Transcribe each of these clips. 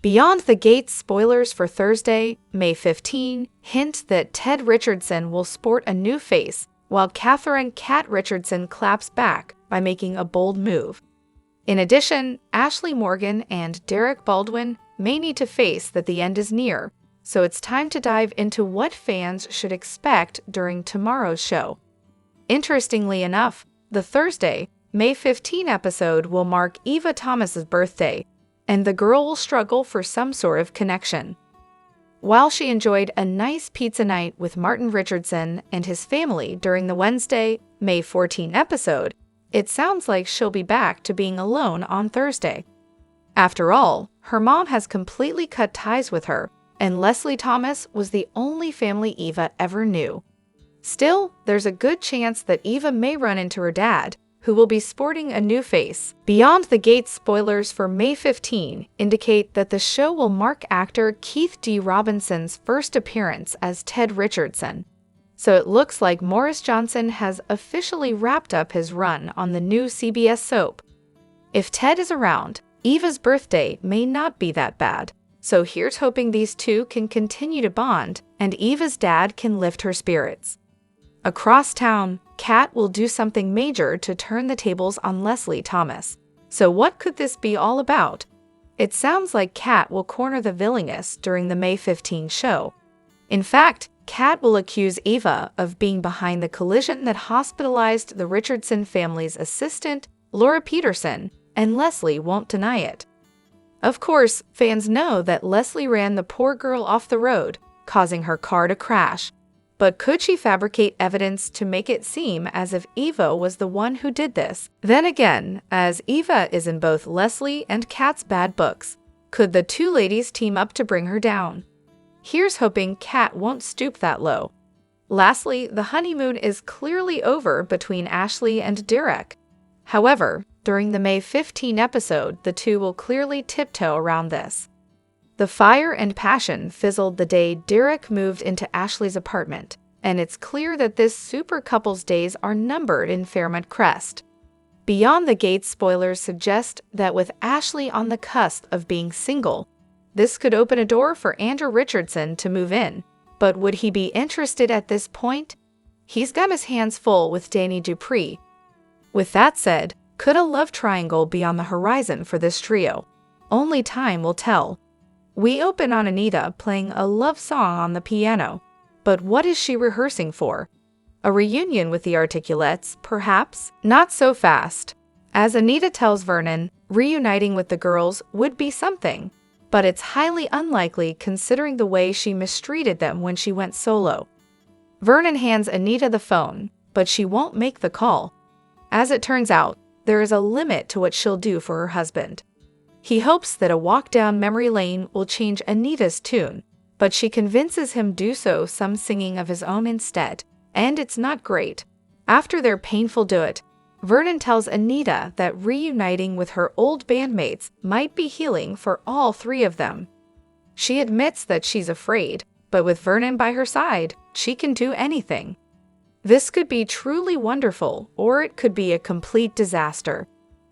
Beyond the Gates spoilers for Thursday, May 15, hint that Ted Richardson will sport a new face, while Catherine "Cat" Richardson claps back by making a bold move. In addition, Ashley Morgan and Derek Baldwin may need to face that the end is near, so it's time to dive into what fans should expect during tomorrow's show. Interestingly enough, the Thursday, May 15 episode will mark Eva Thomas's birthday, and the girl will struggle for some sort of connection. While she enjoyed a nice pizza night with Martin Richardson and his family during the Wednesday, May 14 episode, it sounds like she'll be back to being alone on Thursday. After all, her mom has completely cut ties with her, and Leslie Thomas was the only family Eva ever knew. Still, there's a good chance that Eva may run into her dad, who will be sporting a new face. Beyond the Gates spoilers for May 15 indicate that the show will mark actor Keith D. Robinson's first appearance as Ted Richardson. So it looks like Morris Johnson has officially wrapped up his run on the new CBS soap. If Ted is around, Eva's birthday may not be that bad. So here's hoping these two can continue to bond and Eva's dad can lift her spirits. Across town, Kat will do something major to turn the tables on Leslie Thomas. So what could this be all about? It sounds like Kat will corner the villainess during the May 15 show. In fact, Kat will accuse Eva of being behind the collision that hospitalized the Richardson family's assistant, Laura Peterson, and Leslie won't deny it. Of course, fans know that Leslie ran the poor girl off the road, causing her car to crash. But could she fabricate evidence to make it seem as if Eva was the one who did this? Then again, as Eva is in both Leslie and Kat's bad books, could the two ladies team up to bring her down? Here's hoping Kat won't stoop that low. Lastly, the honeymoon is clearly over between Ashley and Derek. However, during the May 15 episode, the two will clearly tiptoe around this. The fire and passion fizzled the day Derek moved into Ashley's apartment, and it's clear that this super couple's days are numbered in Fairmont Crest. Beyond the Gates spoilers suggest that with Ashley on the cusp of being single, this could open a door for Andrew Richardson to move in. But would he be interested at this point? He's got his hands full with Danny Dupree. With that said, could a love triangle be on the horizon for this trio? Only time will tell. We open on Anita playing a love song on the piano. But what is she rehearsing for? A reunion with the Articulates, perhaps? Not so fast. As Anita tells Vernon, reuniting with the girls would be something. But it's highly unlikely considering the way she mistreated them when she went solo. Vernon hands Anita the phone, but she won't make the call. As it turns out, there is a limit to what she'll do for her husband. He hopes that a walk down memory lane will change Anita's tune, but she convinces him do so some singing of his own instead, and it's not great. After their painful duet, Vernon tells Anita that reuniting with her old bandmates might be healing for all three of them. She admits that she's afraid, but with Vernon by her side, she can do anything. This could be truly wonderful, or it could be a complete disaster,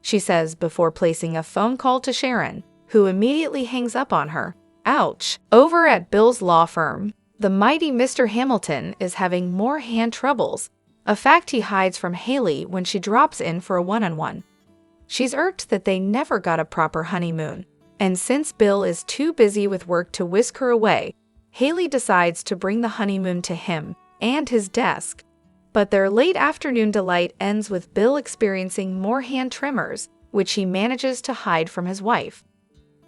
she says before placing a phone call to Sharon, who immediately hangs up on her. Ouch. Over at Bill's law firm, the mighty Mr. Hamilton is having more hand troubles, a fact he hides from Haley when she drops in for a one-on-one. She's irked that they never got a proper honeymoon, and since Bill is too busy with work to whisk her away, Haley decides to bring the honeymoon to him and his desk. But their late afternoon delight ends with Bill experiencing more hand tremors, which he manages to hide from his wife.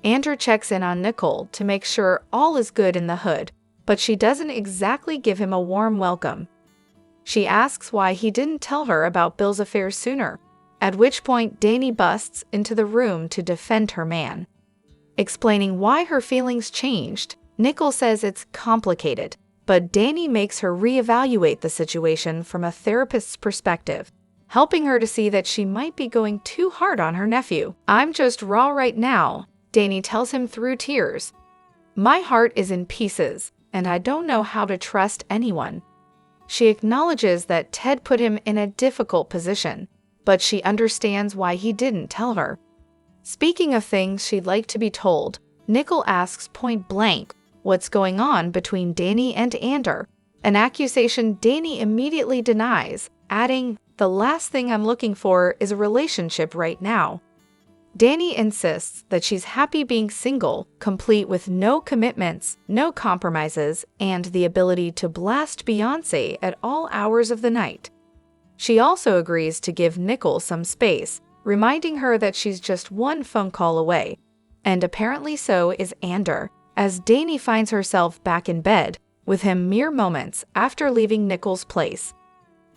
Andrew checks in on Nicole to make sure all is good in the hood, but she doesn't exactly give him a warm welcome. She asks why he didn't tell her about Bill's affair sooner, at which point Danny busts into the room to defend her man. Explaining why her feelings changed, Nicole says it's complicated, but Danny makes her reevaluate the situation from a therapist's perspective, helping her to see that she might be going too hard on her nephew. "I'm just raw right now," Danny tells him through tears. "My heart is in pieces, and I don't know how to trust anyone." She acknowledges that Ted put him in a difficult position, but she understands why he didn't tell her. Speaking of things she'd like to be told, Nickel asks point blank what's going on between Dani and Andre, an accusation Dani immediately denies, adding, "The last thing I'm looking for is a relationship right now." Dani insists that she's happy being single, complete with no commitments, no compromises, and the ability to blast Beyoncé at all hours of the night. She also agrees to give Nickel some space, reminding her that she's just one phone call away. And apparently so is Andre, as Dani finds herself back in bed with him mere moments after leaving Nickel's place.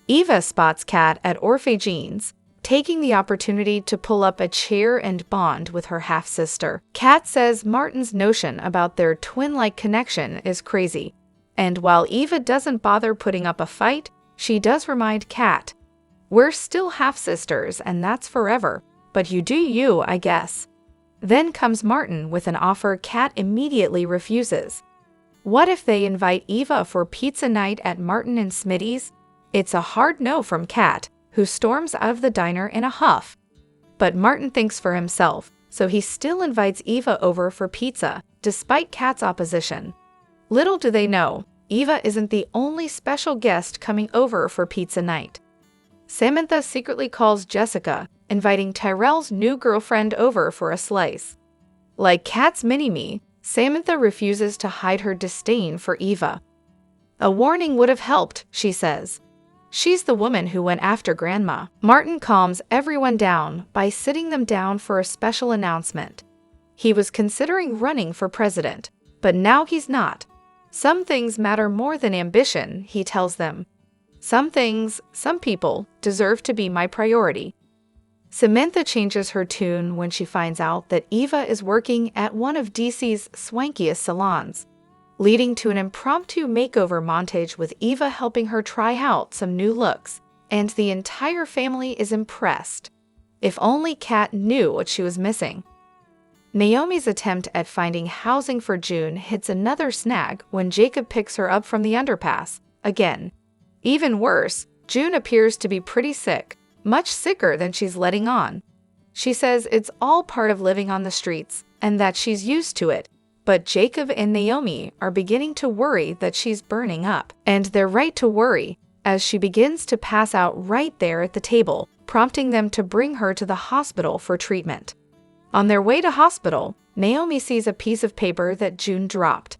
Eva spots Kat at Orphagene's, taking the opportunity to pull up a chair and bond with her half-sister. Kat says Martin's notion about their twin-like connection is crazy, and while Eva doesn't bother putting up a fight, she does remind Kat, "We're still half-sisters and that's forever, but you do you, I guess." Then comes Martin with an offer Kat immediately refuses. What if they invite Eva for pizza night at Martin and Smitty's? It's a hard no from Kat, who storms out of the diner in a huff. But Martin thinks for himself, so he still invites Eva over for pizza, despite Kat's opposition. Little do they know, Eva isn't the only special guest coming over for pizza night. Samantha secretly calls Jessica, inviting Tyrell's new girlfriend over for a slice. Like Kat's mini-me, Samantha refuses to hide her disdain for Eva. "A warning would have helped," she says. She's the woman who went after Grandma. Martin calms everyone down by sitting them down for a special announcement. He was considering running for president, but now he's not. Some things matter more than ambition, he tells them. Some things, some people, deserve to be my priority. Samantha changes her tune when she finds out that Eva is working at one of DC's swankiest salons, leading to an impromptu makeover montage with Eva helping her try out some new looks, and the entire family is impressed. If only Kat knew what she was missing. Naomi's attempt at finding housing for June hits another snag when Jacob picks her up from the underpass, again. Even worse, June appears to be pretty sick, much sicker than she's letting on. She says it's all part of living on the streets, and that she's used to it. But Jacob and Naomi are beginning to worry that she's burning up. And they're right to worry, as she begins to pass out right there at the table, prompting them to bring her to the hospital for treatment. On their way to hospital, Naomi sees a piece of paper that June dropped.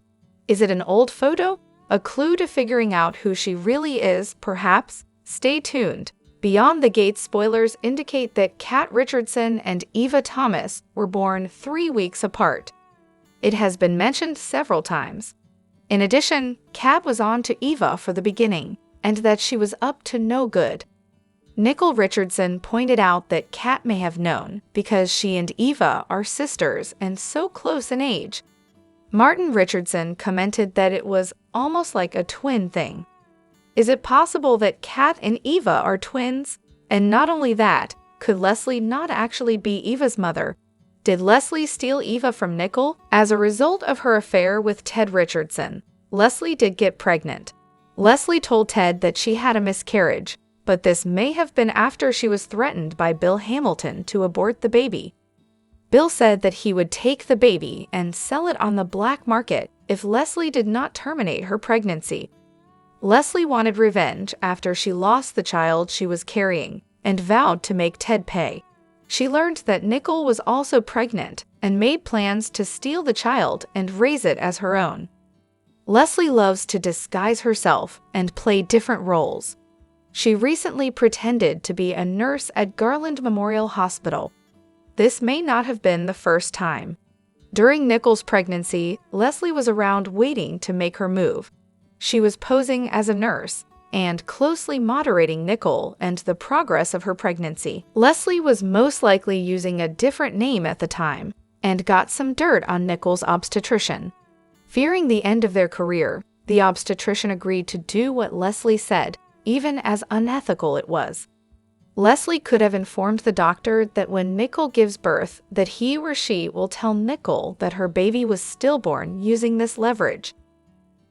Is it an old photo? A clue to figuring out who she really is, perhaps? Stay tuned. Beyond the Gates spoilers indicate that Kat Richardson and Eva Thomas were born 3 weeks apart. It has been mentioned several times. In addition, Kat was on to Eva for the beginning, and that she was up to no good. Nickel Richardson pointed out that Kat may have known because she and Eva are sisters and so close in age. Martin Richardson commented that it was almost like a twin thing. Is it possible that Kat and Eva are twins? And not only that, could Leslie not actually be Eva's mother? Did Leslie steal Eva from Nickel? As a result of her affair with Ted Richardson, Leslie did get pregnant. Leslie told Ted that she had a miscarriage, but this may have been after she was threatened by Bill Hamilton to abort the baby. Bill said that he would take the baby and sell it on the black market if Leslie did not terminate her pregnancy. Leslie wanted revenge after she lost the child she was carrying and vowed to make Ted pay. She learned that Nickel was also pregnant and made plans to steal the child and raise it as her own. Leslie loves to disguise herself and play different roles. She recently pretended to be a nurse at Garland Memorial Hospital. This may not have been the first time. During Nickel's pregnancy, Leslie was around waiting to make her move. She was posing as a nurse and closely moderating Nickel and the progress of her pregnancy. Leslie was most likely using a different name at the time and got some dirt on Nickel's obstetrician. Fearing the end of their career, the obstetrician agreed to do what Leslie said, even as unethical it was. Leslie could have informed the doctor that when Nickel gives birth, that he or she will tell Nickel that her baby was stillborn using this leverage.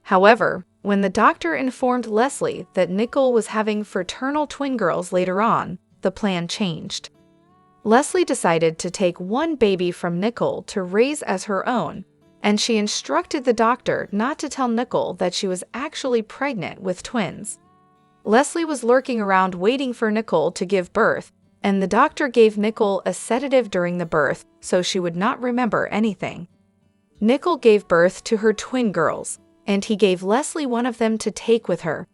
However, when the doctor informed Leslie that Nickel was having fraternal twin girls later on, the plan changed. Leslie decided to take one baby from Nicole to raise as her own, and she instructed the doctor not to tell Nicole that she was actually pregnant with twins. Leslie was lurking around waiting for Nicole to give birth, and the doctor gave Nicole a sedative during the birth so she would not remember anything. Nicole gave birth to her twin girls, and he gave Leslie one of them to take with her.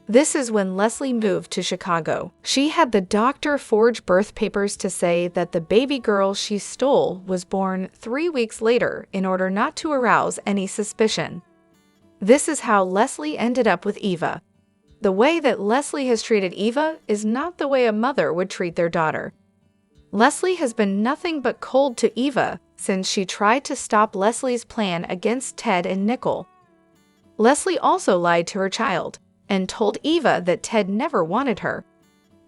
This is when Leslie moved to Chicago. She had the doctor forge birth papers to say that the baby girl she stole was born 3 weeks later in order not to arouse any suspicion. This is how Leslie ended up with Eva. The way that Leslie has treated Eva is not the way a mother would treat their daughter. Leslie has been nothing but cold to Eva since she tried to stop Leslie's plan against Ted and Nicole. Leslie also lied to her child and told Eva that Ted never wanted her.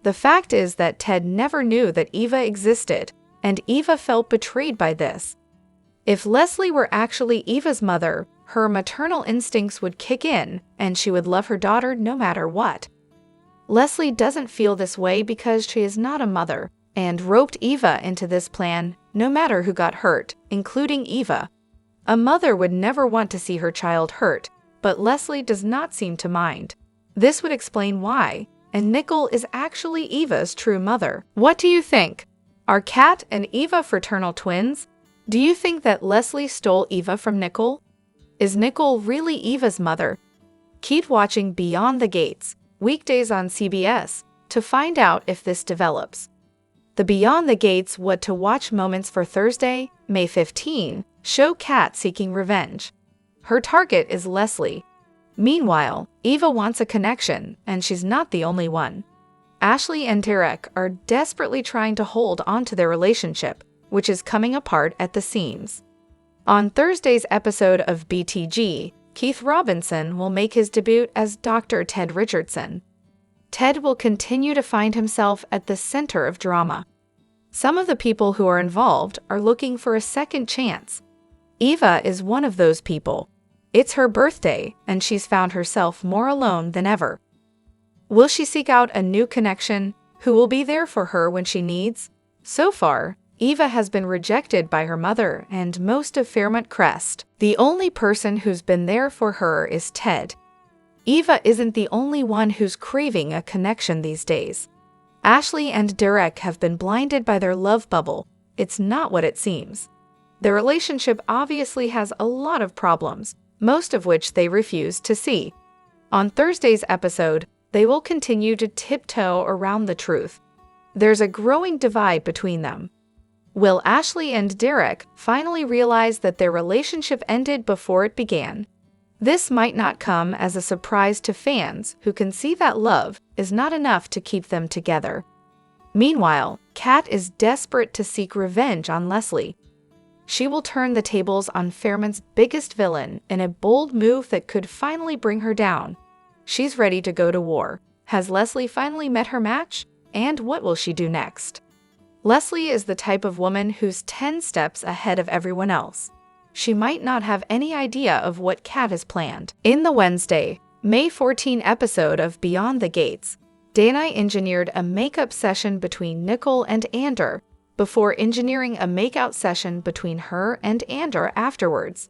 The fact is that Ted never knew that Eva existed, and Eva felt betrayed by this. If Leslie were actually Eva's mother, her maternal instincts would kick in, and she would love her daughter no matter what. Leslie doesn't feel this way because she is not a mother, and roped Eva into this plan no matter who got hurt, including Eva. A mother would never want to see her child hurt, but Leslie does not seem to mind. This would explain why, and Nicole is actually Eva's true mother. What do you think? Are Kat and Eva fraternal twins? Do you think that Leslie stole Eva from Nicole? Is Nicole really Eva's mother? Keep watching Beyond the Gates, weekdays on CBS, to find out if this develops. The Beyond the Gates What to Watch moments for Thursday, May 15, show Kat seeking revenge. Her target is Leslie. Meanwhile, Eva wants a connection, and she's not the only one. Ashley and Derek are desperately trying to hold on to their relationship, which is coming apart at the seams. On Thursday's episode of BTG, Keith Robinson will make his debut as Dr. Ted Richardson. Ted will continue to find himself at the center of drama. Some of the people who are involved are looking for a second chance. Eva is one of those people. It's her birthday, and she's found herself more alone than ever. Will she seek out a new connection who will be there for her when she needs? So far, Eva has been rejected by her mother and most of Fairmont Crest. The only person who's been there for her is Ted. Eva isn't the only one who's craving a connection these days. Ashley and Derek have been blinded by their love bubble. It's not what it seems. Their relationship obviously has a lot of problems, most of which they refuse to see. On Thursday's episode, they will continue to tiptoe around the truth. There's a growing divide between them. Will Ashley and Derek finally realize that their relationship ended before it began? This might not come as a surprise to fans who can see that love is not enough to keep them together. Meanwhile, Kat is desperate to seek revenge on Leslie. She will turn the tables on Fairmont's biggest villain in a bold move that could finally bring her down. She's ready to go to war. Has Leslie finally met her match? And what will she do next? Leslie is the type of woman who's 10 steps ahead of everyone else. She might not have any idea of what Kat has planned. In the Wednesday, May 14 episode of Beyond the Gates, Dani engineered a makeup session between Nicole and Andre, before engineering a makeout session between her and Andre afterwards.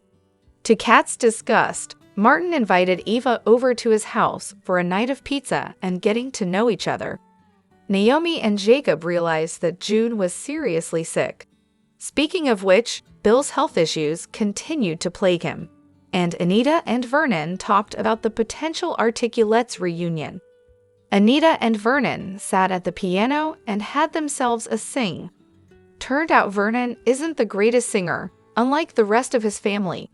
To Kat's disgust, Martin invited Eva over to his house for a night of pizza and getting to know each other. Naomi and Jacob realized that June was seriously sick. Speaking of which, Bill's health issues continued to plague him, and Anita and Vernon talked about the potential Articulettes reunion. Anita and Vernon sat at the piano and had themselves a sing. Turned out Vernon isn't the greatest singer, unlike the rest of his family.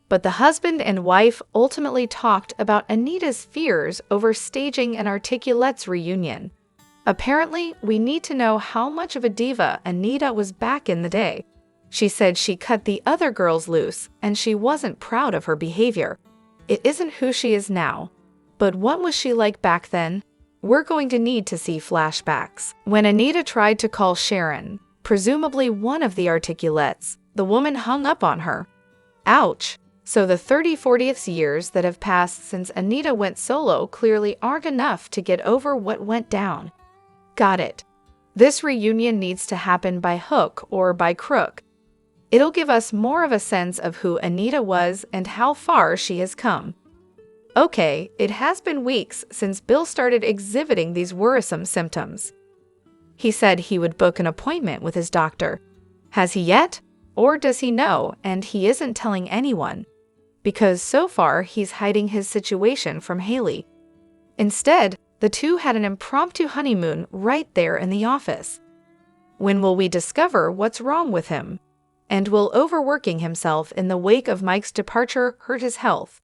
But the husband and wife ultimately talked about Anita's fears over staging an Articulettes reunion. Apparently, we need to know how much of a diva Anita was back in the day. She said she cut the other girls loose, and she wasn't proud of her behavior. It isn't who she is now. But what was she like back then? We're going to need to see flashbacks. When Anita tried to call Sharon, presumably one of the Articulettes, the woman hung up on her. Ouch! So the 30-40th years that have passed since Anita went solo clearly aren't enough to get over what went down. Got it. This reunion needs to happen by hook or by crook. It'll give us more of a sense of who Anita was and how far she has come. Okay, it has been weeks since Bill started exhibiting these worrisome symptoms. He said he would book an appointment with his doctor. Has he yet? Or does he know and he isn't telling anyone? Because so far he's hiding his situation from Haley. Instead, the two had an impromptu honeymoon right there in the office. When will we discover what's wrong with him? And will overworking himself in the wake of Mike's departure hurt his health?